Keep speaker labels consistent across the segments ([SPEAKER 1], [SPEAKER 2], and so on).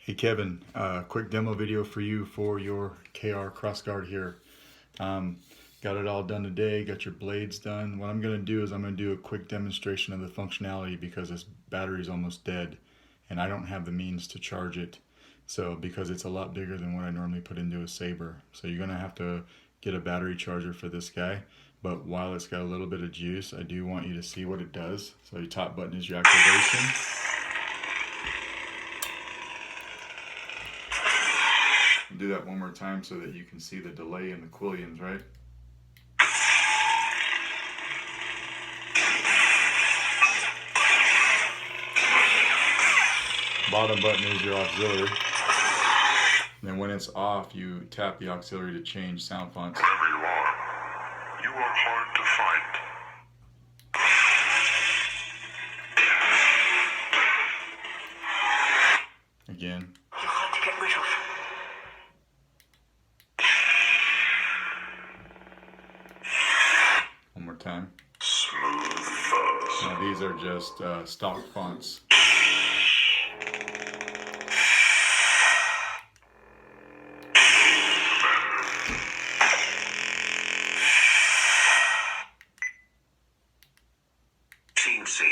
[SPEAKER 1] Hey Kevin, quick demo video for you for your KRORSSGUARD here. Got it all done today, got your blades done. What I'm going to do is I'm going to do a quick demonstration of the functionality because this battery is almost dead and I don't have the means to charge it. So because it's a lot bigger than what I normally put into a Sabre. So you're going to have to get a battery charger for this guy. But while it's got a little bit of juice, I do want you to see what it does. So your top button is your activation. Do that one more time so that you can see the delay in the quillions, right? Bottom button is your auxiliary. And then when it's off, you tap the auxiliary to change sound fonts.
[SPEAKER 2] Wherever you are hard to find.
[SPEAKER 1] Again.
[SPEAKER 3] You're hard to get rid of.
[SPEAKER 1] One more time.
[SPEAKER 2] Smooth fuzz.
[SPEAKER 1] Now these are just stock fonts.
[SPEAKER 2] Team C.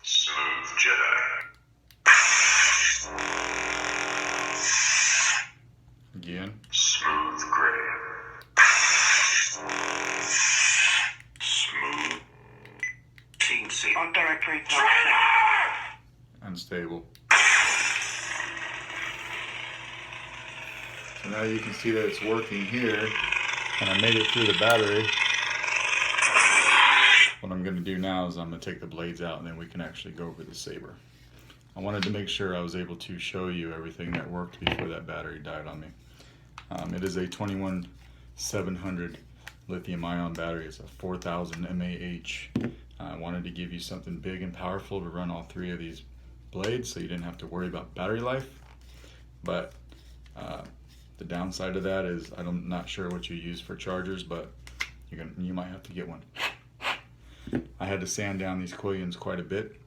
[SPEAKER 2] Smooth Jedi.
[SPEAKER 1] Again.
[SPEAKER 2] Smooth Gray. Smooth. Team C.
[SPEAKER 3] On directory.
[SPEAKER 1] Unstable. So now you can see that it's working here, and I made it through the battery. What I'm going to do now is I'm going to take the blades out, and then we can actually go over the Sabre. I wanted to make sure I was able to show you everything that worked before that battery died on me. It is a 21700 lithium ion battery. It's a 4000 mAh. I wanted to give you something big and powerful to run all three of these blades so you didn't have to worry about battery life. But the downside of that is I'm not sure what you use for chargers, but you might have to get one. I had to sand down these quillions quite a bit.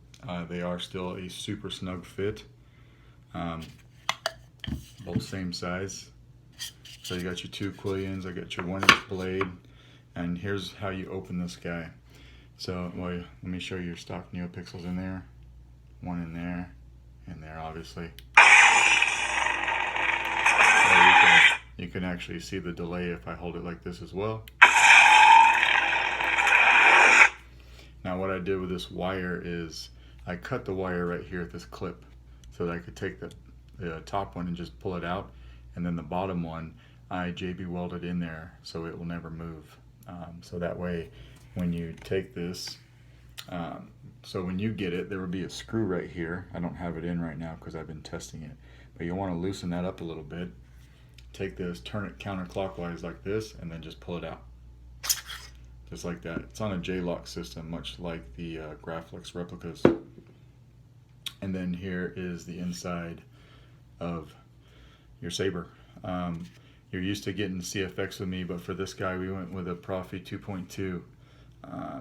[SPEAKER 1] They are still a super snug fit. Both same size. So you got your two quillions, I got your 1-inch blade, and here's how you open this guy. So let me show you your stock NeoPixels in there. One in there, obviously. You can actually see the delay if I hold it like this as well. Now what I did with this wire is I cut the wire right here at this clip so that I could take the top one and just pull it out, and then the bottom one I JB welded in there so it will never move. So that way when you take this, so when you get it, there will be a screw right here. I don't have it in right now because I've been testing it, but you want to loosen that up a little bit. Take this, turn it counterclockwise like this, and then just pull it out. Just like that. It's on a J-lock system, much like the Graflex replicas. And then here is the inside of your Sabre. You're used to getting CFX with me, but for this guy we went with a Proffie 2.2.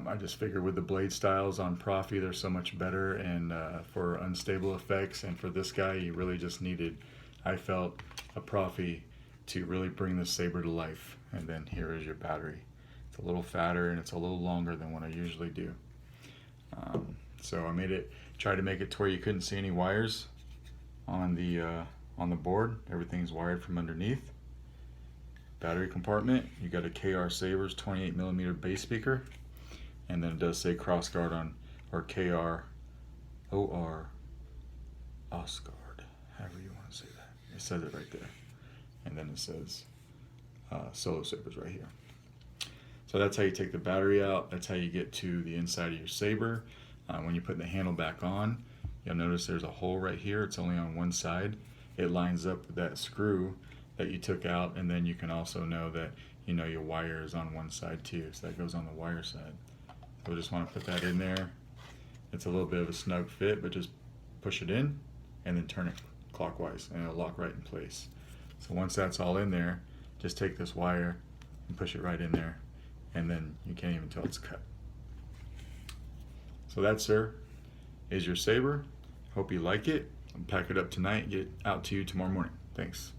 [SPEAKER 1] I just figured with the blade styles on Proffie they're so much better, and for unstable effects, and for this guy you really just needed, I felt, a Proffie to really bring the Sabre to life. And then here is your battery. It's a little fatter and it's a little longer than what I usually do. So I tried to make it to where you couldn't see any wires on the board. Everything's wired from underneath. Battery compartment, you got a KR Sabres 28mm bass speaker, and then it does say KRORSSGUARD on, or KRORSSGUARD, however you want to say that. It says it right there. And then it says Solo Sabres right here. So that's how you take the battery out. That's how you get to the inside of your Sabre. When you put the handle back on, you'll notice there's a hole right here. It's only on one side. It lines up with that screw that you took out, and then you can also know that your wire is on one side too. So that goes on the wire side. So we just want to put that in there. It's a little bit of a snug fit, but just push it in and then turn it clockwise and it'll lock right in place. So once that's all in there, just take this wire and push it right in there, and then you can't even tell it's cut. So that, sir, is your saber. Hope you like it. I'll pack it up tonight, get it out to you tomorrow morning. Thanks.